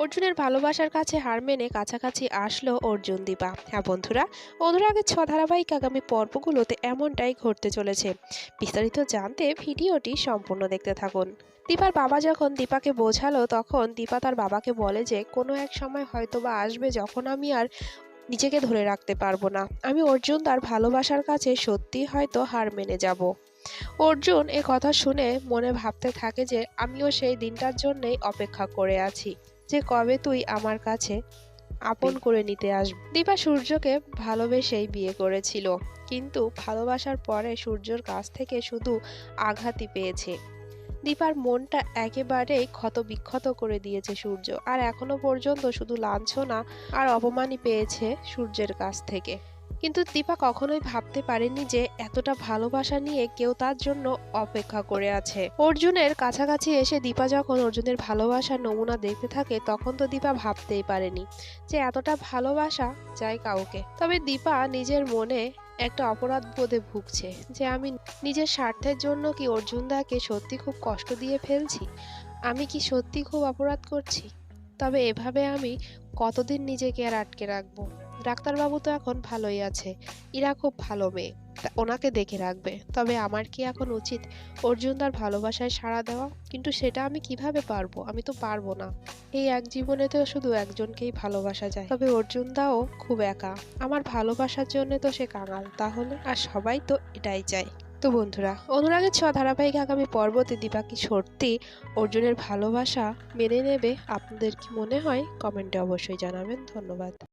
অর্জুনের ভালোবাসার কাছে হার মেনে কাছাকাছি আসলো অর্জুন দীপা। হ্যাঁ বন্ধুরা, অনুরাগের ধারাবাহিক আগামী পর্বগুলোতে এমনটাই ঘটতে চলেছে। বিস্তারিত জানতে ভিডিওটি সম্পূর্ণ দেখতে থাকুন। দীপার বাবা যখন দীপাকে বোঝালো, তখন দীপা তার বাবাকে বলে যে কোনো এক সময় হয়তোবা আসবে যখন আমি আর নিজেকে ধরে রাখতে পারবো না। আমি অর্জুন তার ভালোবাসার কাছে সত্যি হয়তো হার মেনে যাব। অর্জুন এ কথা শুনে মনে ভাবতে থাকে যে আমিও সেই দিনটার জন্যই অপেক্ষা করে আছি, যে কবে তুই আমার কাছে আপন করে নিতে আসবি। দীপা সূর্যকে ভালোবেসেই বিয়ে করেছিল, কিন্তু ভালোবাসার পরে সূর্যর কাছ থেকে শুধু আঘাতই পেয়েছে। দীপার মনটা একেবারেই ক্ষত বিক্ষত করে দিয়েছে সূর্য, আর এখনো পর্যন্ত শুধু লাঞ্ছনা আর অপমানই পেয়েছে সূর্যের কাছ থেকে। কিন্তু দীপা কখনোই ভাবতে পারেনি যে এতটা ভালোবাসা নিয়ে কেউ তার জন্য অপেক্ষা করে আছে। অর্জুনের কাছাকাছি এসে দীপা যখন অর্জুনের ভালোবাসার নমুনা দেখতে থাকে, তখন তো দীপা ভাবতেই পারেনি যে এতটা ভালোবাসা যায় কাউকে। তবে দীপা নিজের মনে একটা অপরাধ বোধে ভুগছে, যে আমি নিজের স্বার্থের জন্য কি অর্জুনদাকে সত্যি খুব কষ্ট দিয়ে ফেলছি। আমি কি সত্যি খুব অপরাধ করছি? তবে এভাবে আমি কতদিন নিজেকে আর আটকে রাখবো? ডাক্তারবাবু তো এখন ভালোই আছে, ইরা খুব ভালো মেয়ে, ওনাকে দেখে রাখবে। তবে আমার কি এখন উচিত অর্জুন তার ভালোবাসায় সাড়া দেওয়া? কিন্তু সেটা আমি কিভাবে পারবো? আমি তো পারবো না। এই এক জীবনে তো শুধু একজনকেই ভালোবাসা যায়, তবে অর্জুন দাও খুব একা। আমার ভালোবাসার জন্য তো সে কাঙাল, তাহলে আর সবাই তো এটাই চায়। তো বন্ধুরা, অনুরাগের ধারাবাহিক আগামী পর্বতে দীপা কি সত্যি অর্জুনের ভালোবাসা মেনে নেবে? আপনাদের কি মনে হয়? কমেন্টে অবশ্যই জানাবেন। ধন্যবাদ।